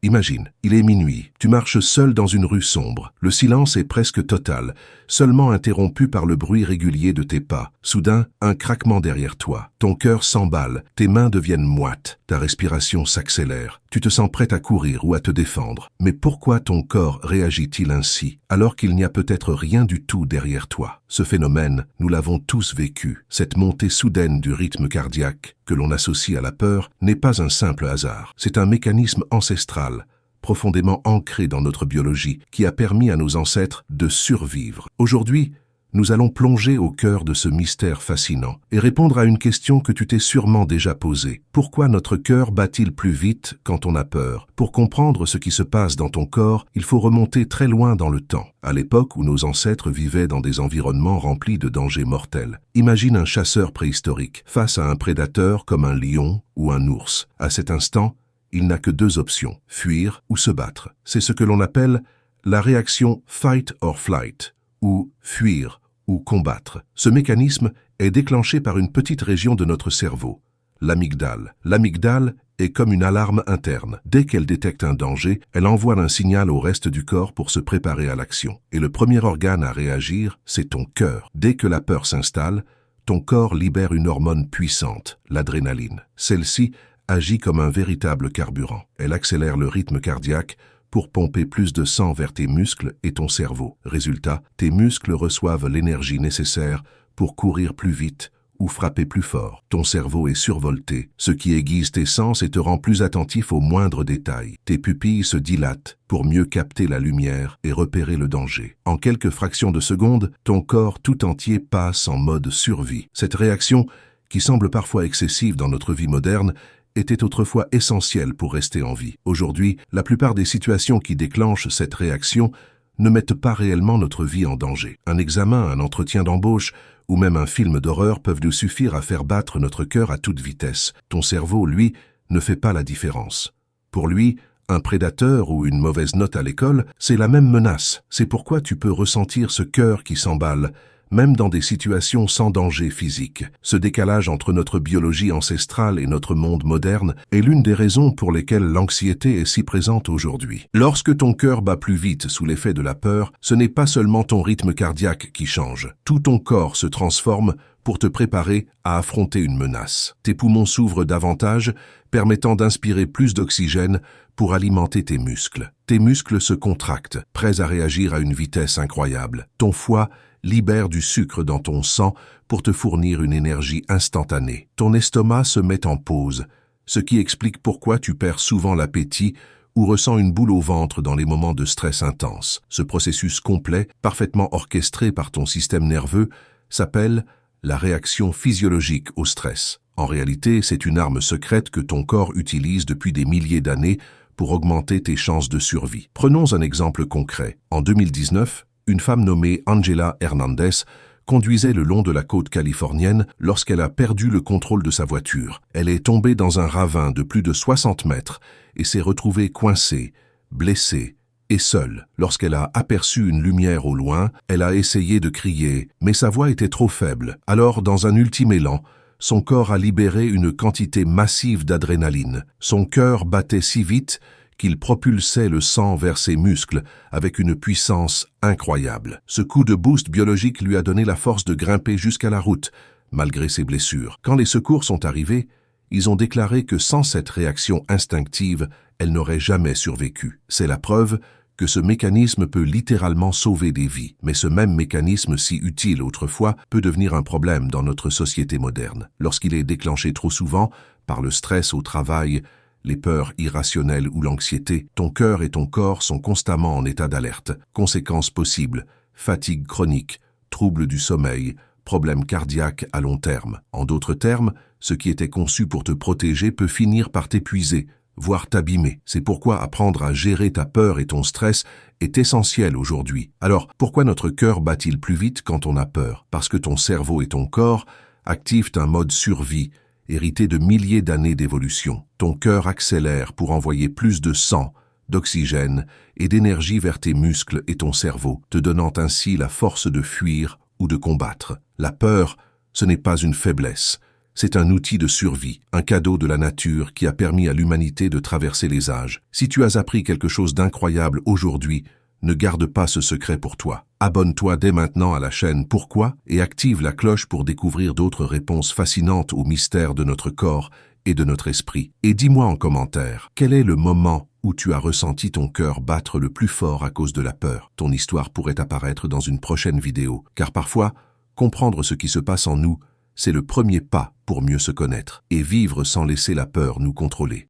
Imagine, il est minuit, tu marches seul dans une rue sombre. Le silence est presque total, seulement interrompu par le bruit régulier de tes pas. Soudain, un craquement derrière toi. Ton cœur s'emballe, tes mains deviennent moites, ta respiration s'accélère. Tu te sens prêt à courir ou à te défendre. Mais pourquoi ton corps réagit-il ainsi, alors qu'il n'y a peut-être rien du tout derrière toi? Ce phénomène, nous l'avons tous vécu. Cette montée soudaine du rythme cardiaque, que l'on associe à la peur, n'est pas un simple hasard. C'est un mécanisme ancestral, profondément ancré dans notre biologie, qui a permis à nos ancêtres de survivre. Aujourd'hui, nous allons plonger au cœur de ce mystère fascinant et répondre à une question que tu t'es sûrement déjà posée. Pourquoi notre cœur bat-il plus vite quand on a peur? Pour comprendre ce qui se passe dans ton corps, il faut remonter très loin dans le temps, à l'époque où nos ancêtres vivaient dans des environnements remplis de dangers mortels. Imagine un chasseur préhistorique face à un prédateur comme un lion ou un ours. À cet instant, il n'a que deux options, fuir ou se battre. C'est ce que l'on appelle la réaction fight or flight, ou fuir ou combattre. Ce mécanisme est déclenché par une petite région de notre cerveau, l'amygdale. L'amygdale est comme une alarme interne. Dès qu'elle détecte un danger, elle envoie un signal au reste du corps pour se préparer à l'action. Et le premier organe à réagir, c'est ton cœur. Dès que la peur s'installe, ton corps libère une hormone puissante, l'adrénaline. Celle-ci agit comme un véritable carburant. Elle accélère le rythme cardiaque pour pomper plus de sang vers tes muscles et ton cerveau. Résultat, tes muscles reçoivent l'énergie nécessaire pour courir plus vite ou frapper plus fort. Ton cerveau est survolté, ce qui aiguise tes sens et te rend plus attentif aux moindres détails. Tes pupilles se dilatent pour mieux capter la lumière et repérer le danger. En quelques fractions de secondes, ton corps tout entier passe en mode survie. Cette réaction, qui semble parfois excessive dans notre vie moderne, était autrefois essentielle pour rester en vie. Aujourd'hui, la plupart des situations qui déclenchent cette réaction ne mettent pas réellement notre vie en danger. Un examen, un entretien d'embauche ou même un film d'horreur peuvent nous suffire à faire battre notre cœur à toute vitesse. Ton cerveau, lui, ne fait pas la différence. Pour lui, un prédateur ou une mauvaise note à l'école, c'est la même menace. C'est pourquoi tu peux ressentir ce cœur qui s'emballe, même dans des situations sans danger physique. Ce décalage entre notre biologie ancestrale et notre monde moderne est l'une des raisons pour lesquelles l'anxiété est si présente aujourd'hui. Lorsque ton cœur bat plus vite sous l'effet de la peur, ce n'est pas seulement ton rythme cardiaque qui change. Tout ton corps se transforme pour te préparer à affronter une menace. Tes poumons s'ouvrent davantage, permettant d'inspirer plus d'oxygène pour alimenter tes muscles. Tes muscles se contractent, prêts à réagir à une vitesse incroyable. Ton foie libère du sucre dans ton sang pour te fournir une énergie instantanée. Ton estomac se met en pause, ce qui explique pourquoi tu perds souvent l'appétit ou ressens une boule au ventre dans les moments de stress intense. Ce processus complet, parfaitement orchestré par ton système nerveux, s'appelle la réaction physiologique au stress. En réalité, c'est une arme secrète que ton corps utilise depuis des milliers d'années pour augmenter tes chances de survie. Prenons un exemple concret. En 2019, une femme nommée Angela Hernandez conduisait le long de la côte californienne lorsqu'elle a perdu le contrôle de sa voiture. Elle est tombée dans un ravin de plus de 60 mètres et s'est retrouvée coincée, blessée et seule. Lorsqu'elle a aperçu une lumière au loin, elle a essayé de crier, mais sa voix était trop faible. Alors, dans un ultime élan, son corps a libéré une quantité massive d'adrénaline. Son cœur battait si vite qu'il propulsait le sang vers ses muscles avec une puissance incroyable. Ce coup de boost biologique lui a donné la force de grimper jusqu'à la route, malgré ses blessures. Quand les secours sont arrivés, ils ont déclaré que sans cette réaction instinctive, elle n'aurait jamais survécu. C'est la preuve que ce mécanisme peut littéralement sauver des vies. Mais ce même mécanisme si utile autrefois peut devenir un problème dans notre société moderne. Lorsqu'il est déclenché trop souvent par le stress au travail, les peurs irrationnelles ou l'anxiété, ton cœur et ton corps sont constamment en état d'alerte. Conséquences possibles, fatigue chronique, troubles du sommeil, problèmes cardiaques à long terme. En d'autres termes, ce qui était conçu pour te protéger peut finir par t'épuiser, voire t'abîmer. C'est pourquoi apprendre à gérer ta peur et ton stress est essentiel aujourd'hui. Alors, pourquoi notre cœur bat-il plus vite quand on a peur? Parce que ton cerveau et ton corps activent un mode survie, hérité de milliers d'années d'évolution. Ton cœur accélère pour envoyer plus de sang, d'oxygène et d'énergie vers tes muscles et ton cerveau, te donnant ainsi la force de fuir ou de combattre. La peur, ce n'est pas une faiblesse, C'est un outil de survie, un cadeau de la nature qui a permis à l'humanité de traverser les âges. Si tu as appris quelque chose d'incroyable aujourd'hui, ne garde pas ce secret pour toi. Abonne-toi dès maintenant à la chaîne Pourquoi et active la cloche pour découvrir d'autres réponses fascinantes aux mystères de notre corps et de notre esprit. Et dis-moi en commentaire, quel est le moment où tu as ressenti ton cœur battre le plus fort à cause de la peur? Ton histoire pourrait apparaître dans une prochaine vidéo, car parfois, comprendre ce qui se passe en nous, c'est le premier pas pour mieux se connaître et vivre sans laisser la peur nous contrôler.